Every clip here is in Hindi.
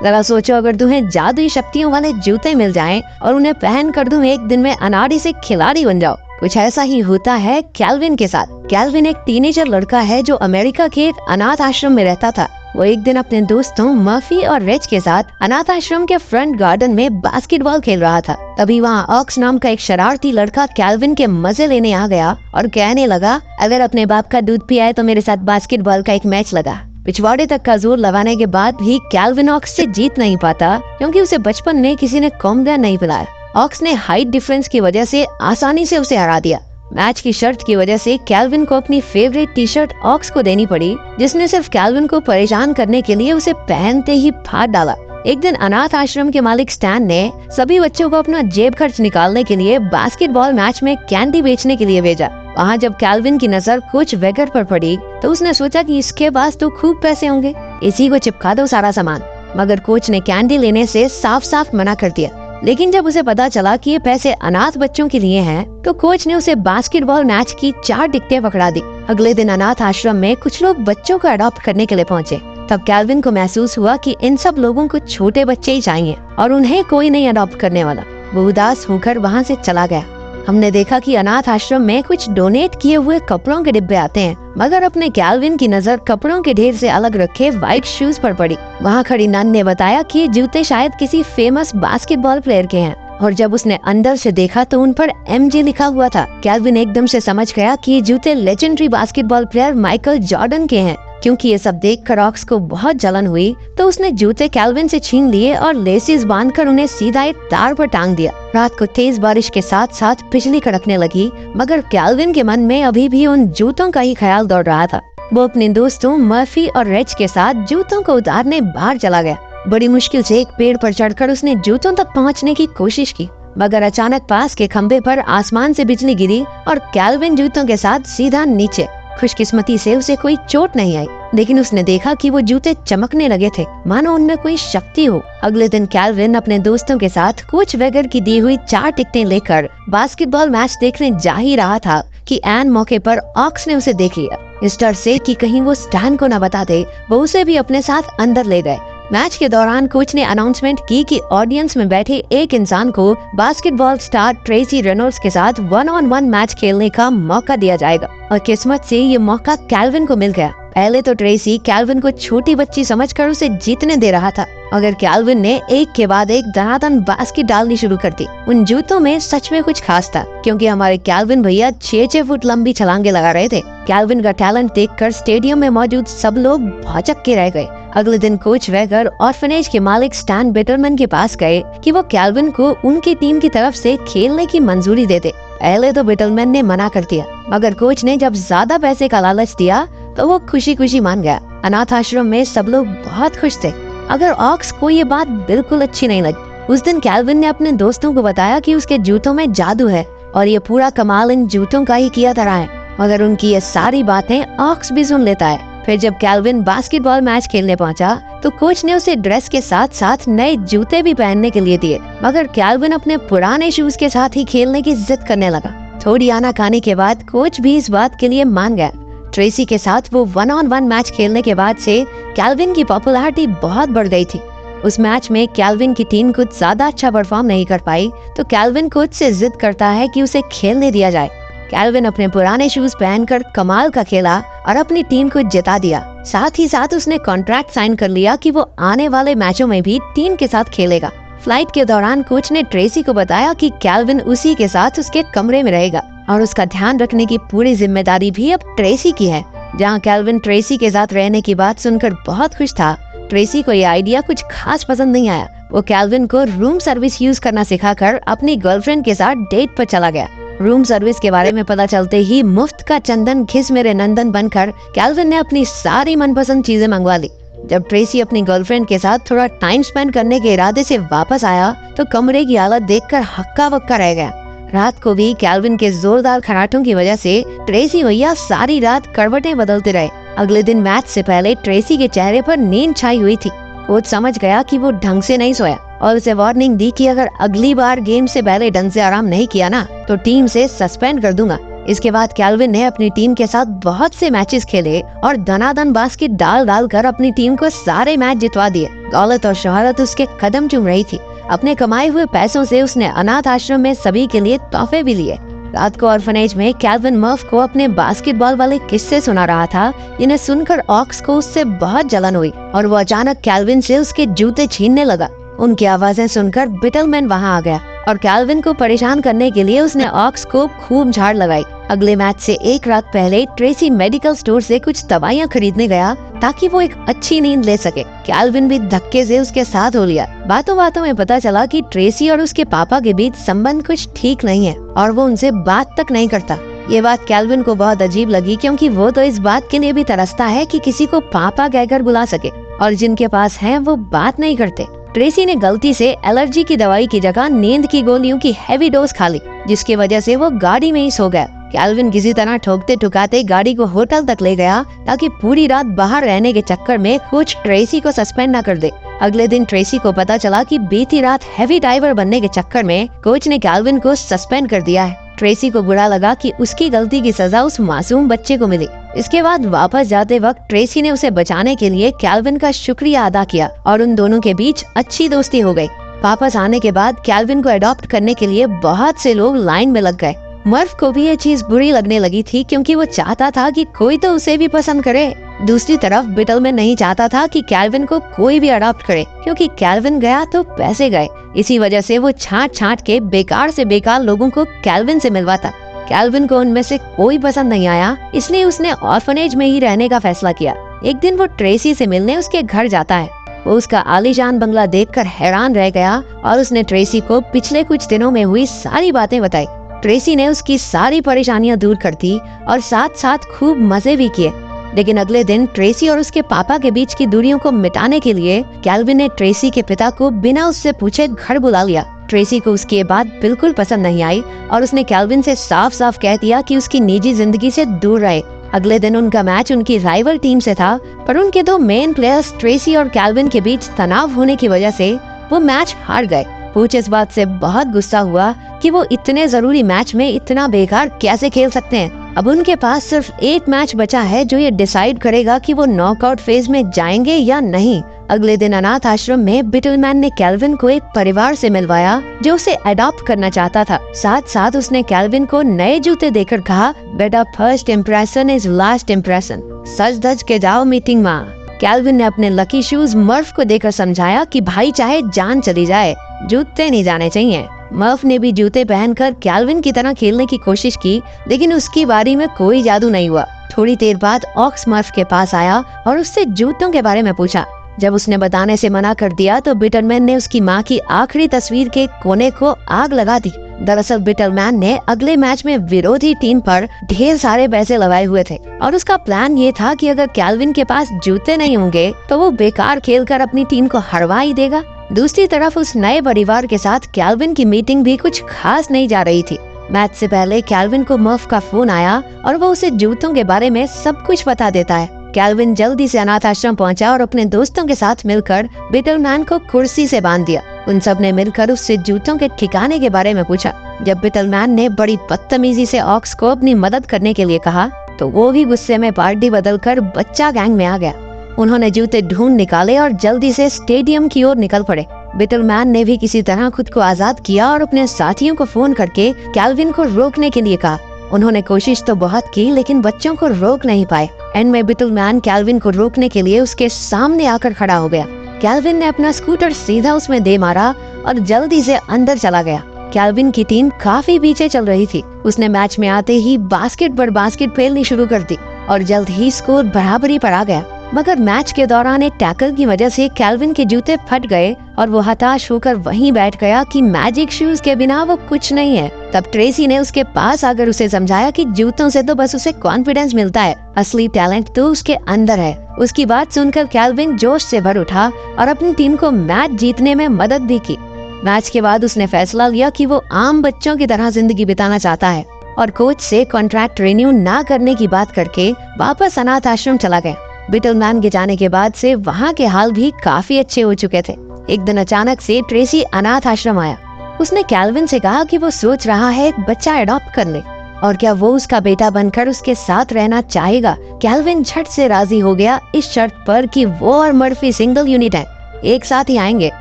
जरा सोचो, अगर तुम्हें जादुई शक्तियों वाले जूते मिल जाएं और उन्हें पहन कर तुम एक दिन में अनाड़ी से खिलाड़ी बन जाओ। कुछ ऐसा ही होता है कैल्विन के साथ। कैल्विन एक टीनेजर लड़का है जो अमेरिका के एक अनाथ आश्रम में रहता था। वो एक दिन अपने दोस्तों मर्फी और रिच के साथ अनाथ आश्रम के फ्रंट गार्डन में बास्केटबॉल खेल रहा था। तभी वहाँ ऑक्स नाम का एक शरारती लड़का कैल्विन के मजे लेने आ गया और कहने लगा, अगर अपने बाप का दूध पिया है तो मेरे साथ बास्केटबॉल का एक मैच लगा। पिछवाड़े तक का जोर लगाने के बाद भी कैल्विन ऑक्स से जीत नहीं पाता, क्योंकि उसे बचपन में किसी ने कॉम्बैन नहीं पिलाया। ऑक्स ने हाइट डिफरेंस की वजह से आसानी से उसे हरा दिया। मैच की शर्त की वजह से कैल्विन को अपनी फेवरेट टी शर्ट ऑक्स को देनी पड़ी, जिसने सिर्फ कैल्विन को परेशान करने के लिए उसे पहनते ही फाड़ डाला। एक दिन अनाथ आश्रम के मालिक स्टैन ने सभी बच्चों को अपना जेब खर्च निकालने के लिए बास्केटबॉल मैच में कैंडी बेचने के लिए भेजा। वहाँ जब कैल्विन की नजर कोच वेगर पर पड़ी तो उसने सोचा कि इसके पास तो खूब पैसे होंगे, इसी को चिपका दो सारा सामान। मगर कोच ने कैंडी लेने से साफ साफ मना कर दिया। लेकिन जब उसे पता चला कि ये पैसे अनाथ बच्चों के लिए हैं, तो कोच ने उसे बास्केटबॉल मैच की 4 टिकटें पकड़ा दी। अगले दिन अनाथ आश्रम में कुछ लोग बच्चों को अडॉप्ट करने के लिए पहुँचे। तब कैल्विन को महसूस हुआ कि इन सब लोगों को छोटे बच्चे ही चाहिए और उन्हें कोई नहीं अडॉप्ट करने वाला। वो उदास होकर वहाँ से चला गया। हमने देखा कि अनाथ आश्रम में कुछ डोनेट किए हुए कपड़ों के डिब्बे आते हैं, मगर अपने कैल्विन की नजर कपड़ों के ढेर से अलग रखे व्हाइट शूज पर पड़ी। वहाँ खड़ी नन ने बताया कि ये जूते शायद किसी फेमस बास्केटबॉल प्लेयर के हैं, और जब उसने अंदर से देखा तो उन पर MJ लिखा हुआ था। कैल्विन एकदम से समझ गया कि ये जूते legendary basketball player Michael Jordan के हैं। क्योंकि ये सब देखकर ऑक्स को बहुत जलन हुई, तो उसने जूते कैल्विन से छीन लिए और लेसेस बांधकर उन्हें सीधा एक तार पर टांग दिया। रात को तेज बारिश के साथ साथ बिजली कड़कने लगी, मगर कैल्विन के मन में अभी भी उन जूतों का ही ख्याल दौड़ रहा था। वो अपने दोस्तों मर्फी और रिच के साथ जूतों को उतारने बाहर चला गया। बड़ी मुश्किल से एक पेड़ पर चढ़कर उसने जूतों तक पहुँचने की कोशिश की, मगर अचानक पास के खंबे पर आसमान से बिजली गिरी और कैल्विन जूतों के साथ सीधा नीचे। खुशकिस्मती से उसे कोई चोट नहीं आई, लेकिन उसने देखा कि वो जूते चमकने लगे थे, मानो उनमें कोई शक्ति हो। अगले दिन कैल्विन अपने दोस्तों के साथ कोच वेगर की दी हुई 4 टिकटें लेकर बास्केटबॉल मैच देखने जा ही रहा था कि एन मौके पर ऑक्स ने उसे देख लिया। इस डर से कि कहीं वो स्टैन को न बता दे, वो उसे भी अपने साथ अंदर ले गए। मैच के दौरान कोच ने अनाउंसमेंट की कि ऑडियंस में बैठे एक इंसान को बास्केटबॉल स्टार ट्रेसी रेनॉल्ड्स के साथ 1-on-1 मैच खेलने का मौका दिया जाएगा, और किस्मत से ये मौका कैल्विन को मिल गया। पहले तो ट्रेसी कैल्विन को छोटी बच्ची समझकर उसे जीतने दे रहा था, मगर कैल्विन ने एक के बाद एक दनादन बास्केट डालनी शुरू कर दी। उन जूतों में सच में कुछ खास था, क्योंकि हमारे कैल्विन भैया 6-6 फुट लंबी छलांगे लगा रहे थे। कैल्विन का टैलेंट देखकर स्टेडियम में मौजूद सब लोग भौचक के रह गए। अगले दिन कोच वेगर ऑर्फनेज के मालिक स्टैन बेटरमैन के पास गए कि वो कैल्विन को उनकी टीम की तरफ से खेलने की मंजूरी दे दे। पहले तो बेटरमैन ने मना कर दिया, मगर कोच ने जब ज्यादा पैसे का लालच दिया तो वो खुशी खुशी मान गया। अनाथ आश्रम में सब लोग बहुत खुश थे, अगर ऑक्स को ये बात बिल्कुल अच्छी नहीं लगी। उस दिन कैल्विन ने अपने दोस्तों को बताया कि उसके जूतों में जादू है और ये पूरा कमाल इन जूतों का ही किया धरा है, मगर उनकी ये सारी बातें ऑक्स भी सुन लेता है। फिर जब कैल्विन बास्केटबॉल मैच खेलने पहुंचा तो कोच ने उसे ड्रेस के साथ साथ नए जूते भी पहनने के लिए दिए, मगर कैल्विन अपने पुराने शूज के साथ ही खेलने की जिद करने लगा। थोड़ी आनाकानी के बाद कोच भी इस बात के लिए मान गया। ट्रेसी के साथ वो 1-on-1 मैच खेलने के बाद से कैल्विन की पॉपुलैरिटी बहुत बढ़ गई थी। उस मैच में कैल्विन की टीम कुछ ज्यादा अच्छा परफॉर्म नहीं कर पाई, तो कैल्विन कोच से जिद करता है कि उसे खेलने दिया जाए। कैल्विन अपने पुराने शूज पहनकर कमाल का खेला और अपनी टीम को जिता दिया। साथ ही साथ उसने कॉन्ट्रैक्ट साइन कर लिया कि वो आने वाले मैचों में भी टीम के साथ खेलेगा। फ्लाइट के दौरान कोच ने ट्रेसी को बताया कि कैल्विन उसी के साथ उसके कमरे में रहेगा और उसका ध्यान रखने की पूरी जिम्मेदारी भी अब ट्रेसी की है। जहां कैल्विन ट्रेसी के साथ रहने की बात सुनकर बहुत खुश था, ट्रेसी को ये आइडिया कुछ खास पसंद नहीं आया। वो कैल्विन को रूम सर्विस यूज करना सिखाकर अपनी गर्लफ्रेंड के साथ डेट पर चला गया। रूम सर्विस के बारे में पता चलते ही मुफ्त का चंदन घिस मेरे नंदन बनकर कैल्विन ने अपनी सारी मनपसंद चीजें मंगवा ली। जब ट्रेसी अपनी गर्लफ्रेंड के साथ थोड़ा टाइम स्पेंड करने के इरादे से वापस आया तो कमरे की हालत देखकर हक्का बक्का रह गया। रात को भी कैल्विन के जोरदार खर्राटों की वजह से ट्रेसी भैया सारी रात करवटें बदलते रहे। अगले दिन मैच से पहले ट्रेसी के चेहरे पर नींद छाई हुई थी। कोच समझ गया कि वो ढंग से नहीं सोया और उसे वार्निंग दी कि अगर अगली बार गेम से पहले ढंग से आराम नहीं किया ना तो टीम से सस्पेंड कर दूंगा। इसके बाद कैल्विन ने अपनी टीम के साथ बहुत से मैचेस खेले और धनाधन बास्केट डाल कर अपनी टीम को सारे मैच जितवा दिए। दौलत और शोहरत उसके कदम चूम रही थी। अपने कमाए हुए पैसों से उसने अनाथ आश्रम में सभी के लिए तोहफे भी लिए। रात को ऑर्फनेज में कैल्विन मर्फ को अपने बास्केटबॉल वाले किस्से सुना रहा था। इन्हें सुनकर ऑक्स को उससे बहुत जलन हुई और वो अचानक कैल्विन से उसके जूते छीनने लगा। उनकी आवाजें सुनकर बिटलमैन वहां आ गया और कैल्विन को परेशान करने के लिए उसने ऑक्स को खूब झाड़ लगाई। अगले मैच से एक रात पहले ट्रेसी मेडिकल स्टोर से कुछ दवाइयाँ खरीदने गया ताकि वो एक अच्छी नींद ले सके। कैल्विन भी धक्के से उसके साथ हो लिया। बातों बातों में पता चला कि ट्रेसी और उसके पापा के बीच संबंध कुछ ठीक नहीं है और वो उनसे बात तक नहीं करता। ये बात कैल्विन को बहुत अजीब लगी क्योंकि वो तो इस बात के लिए भी तरसता है कि किसी को पापा कहकर बुला सके और जिनके पास है वो बात नहीं करते। ट्रेसी ने गलती से एलर्जी की दवाई की जगह नींद की गोलियों की हैवी डोज खा ली, जिसकी वजह से वो गाड़ी में ही सो गया। कैल्विन किसी तरह ठोकते ठुकाते गाड़ी को होटल तक ले गया ताकि पूरी रात बाहर रहने के चक्कर में कोच ट्रेसी को सस्पेंड न कर दे। अगले दिन ट्रेसी को पता चला कि बीती रात हैवी ड्राइवर बनने के चक्कर में कोच ने कैल्विन को सस्पेंड कर दिया है। ट्रेसी को बुरा लगा कि उसकी गलती की सजा उस मासूम बच्चे को मिली। इसके बाद वापस जाते वक्त ट्रेसी ने उसे बचाने के लिए कैल्विन का शुक्रिया अदा किया और उन दोनों के बीच अच्छी दोस्ती हो गई। वापस आने के बाद कैल्विन को अडॉप्ट करने के लिए बहुत से लोग लाइन में लग गए। मर्फ को भी ये चीज बुरी लगने लगी थी क्योंकि वो चाहता था कि कोई तो उसे भी पसंद करे। दूसरी तरफ बिटलमैन नहीं चाहता था कि कैल्विन को कोई भी अडॉप्ट करे क्योंकि कैल्विन गया तो पैसे गए। इसी वजह से वो छांट छांट के बेकार से बेकार लोगों को कैल्विन से मिलवाता। कैल्विन को उनमें से कोई पसंद नहीं आया, इसलिए उसने ऑर्फनेज में ही रहने का फैसला किया। एक दिन वो ट्रेसी से मिलने उसके घर जाता है। वो उसका आलीशान बंगला देखकर हैरान रह गया और उसने ट्रेसी को पिछले कुछ दिनों में हुई सारी बातें बताई। ट्रेसी ने उसकी सारी परेशानियां दूर कर दी और साथ साथ खूब मजे भी किए। लेकिन अगले दिन ट्रेसी और उसके पापा के बीच की दूरियों को मिटाने के लिए कैल्विन ने ट्रेसी के पिता को बिना उससे पूछे घर बुला लिया। ट्रेसी को उसकी ये बात बिल्कुल पसंद नहीं आई और उसने कैल्विन से साफ साफ कह दिया कि उसकी निजी जिंदगी से दूर रहे। अगले दिन उनका मैच उनकी राइवल टीम से था, पर उनके दो मेन प्लेयर्स ट्रेसी और कैल्विन के बीच तनाव होने की वजह से वो मैच हार गए। कोच इस बात से बहुत गुस्सा हुआ कि वो इतने जरूरी मैच में इतना बेकार कैसे खेल सकते हैं। अब उनके पास सिर्फ एक मैच बचा है जो ये डिसाइड करेगा कि वो नॉकआउट फेज में जाएंगे या नहीं। अगले दिन अनाथ आश्रम में बिटलमैन ने कैल्विन को एक परिवार से मिलवाया जो उसे अडॉप्ट करना चाहता था। साथ साथ उसने कैल्विन को नए जूते देकर कहा, बेटा first impression is last impression, सज धज के जाओ मीटिंग में। कैल्विन ने अपने लकी शूज मर्फ को देकर समझाया कि भाई चाहे जान चली जाए जूते नहीं जाने चाहिए। मर्फ ने भी जूते पहनकर कैल्विन की तरह खेलने की कोशिश की, लेकिन उसकी बारी में कोई जादू नहीं हुआ। थोड़ी देर बाद ऑक्स मर्फ के पास आया और उससे जूतों के बारे में पूछा। जब उसने बताने से मना कर दिया तो बिटलमैन ने उसकी माँ की आखिरी तस्वीर के कोने को आग लगा दी। दरअसल बिटलमैन ने अगले मैच में विरोधी टीम पर ढेर सारे पैसे लगाए हुए थे और उसका प्लान ये था कि अगर कैल्विन के पास जूते नहीं होंगे तो वो बेकार खेलकर अपनी टीम को हरवा ही देगा। दूसरी तरफ उस नए परिवार के साथ कैल्विन की मीटिंग भी कुछ खास नहीं जा रही थी। मैच से पहले कैल्विन को मर्फ का फोन आया और वो उसे जूतों के बारे में सब कुछ बता देता है। कैल्विन जल्दी से अनाथ आश्रम पहुंचा और अपने दोस्तों के साथ मिलकर बिटलमैन को कुर्सी से बांध दिया। उन सब ने मिलकर उससे जूतों के ठिकाने के बारे में पूछा। जब बिटलमैन ने बड़ी बदतमीजी से ऑक्स को अपनी मदद करने के लिए कहा तो वो भी गुस्से में पार्टी बदलकर बच्चा गैंग में आ गया। उन्होंने जूते ढूंढ निकाले और जल्दी से स्टेडियम की ओर निकल पड़े। बिटलमैन ने भी किसी तरह खुद को आजाद किया और अपने साथियों को फोन करके कैल्विन को रोकने के लिए कहा। उन्होंने कोशिश तो बहुत की लेकिन बच्चों को रोक नहीं पाए। एंड में बिटलमैन कैल्विन को रोकने के लिए उसके सामने आकर खड़ा हो गया। कैल्विन ने अपना स्कूटर सीधा उसमें दे मारा और जल्दी से अंदर चला गया। कैल्विन की टीम काफी पीछे चल रही थी। उसने मैच में आते ही बास्केट पर बास्केट फेलनी शुरू कर दी और जल्द ही स्कोर बराबरी पर आ गया। मगर मैच के दौरान एक टैकल की वजह से कैल्विन के जूते फट गए और वो हताश होकर वहीं बैठ गया कि मैजिक शूज के बिना वो कुछ नहीं है। तब ट्रेसी ने उसके पास आकर उसे समझाया कि जूतों से तो बस उसे कॉन्फिडेंस मिलता है, असली टैलेंट तो उसके अंदर है। उसकी बात सुनकर कैल्विन जोश से भर उठा और अपनी टीम को मैच जीतने में मदद भी की। मैच के बाद उसने फैसला लिया कि वो आम बच्चों की तरह जिंदगी बिताना चाहता है और कोच से कॉन्ट्रैक्ट रिन्यू ना करने की बात करके वापस अनाथ आश्रम चला गया। बिटलमैन के जाने के बाद से वहाँ के हाल भी काफी अच्छे हो चुके थे। एक दिन अचानक से ट्रेसी अनाथ आश्रम आया। उसने कैल्विन से कहा कि वो सोच रहा है एक बच्चा अडॉप्ट कर ले और क्या वो उसका बेटा बनकर उसके साथ रहना चाहेगा। कैल्विन झट से राजी हो गया इस शर्त पर कि वो और मर्फी सिंगल यूनिट है। एक साथ ही आएंगे।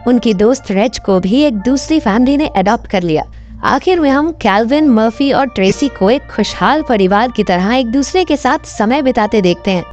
उनकी दोस्त रेच को भी एक दूसरी फैमिली ने अडॉप्ट कर लिया। आखिर में हम कैल्विन, मर्फी और ट्रेसी को एक खुशहाल परिवार की तरह एक दूसरे के साथ समय बिताते देखते हैं।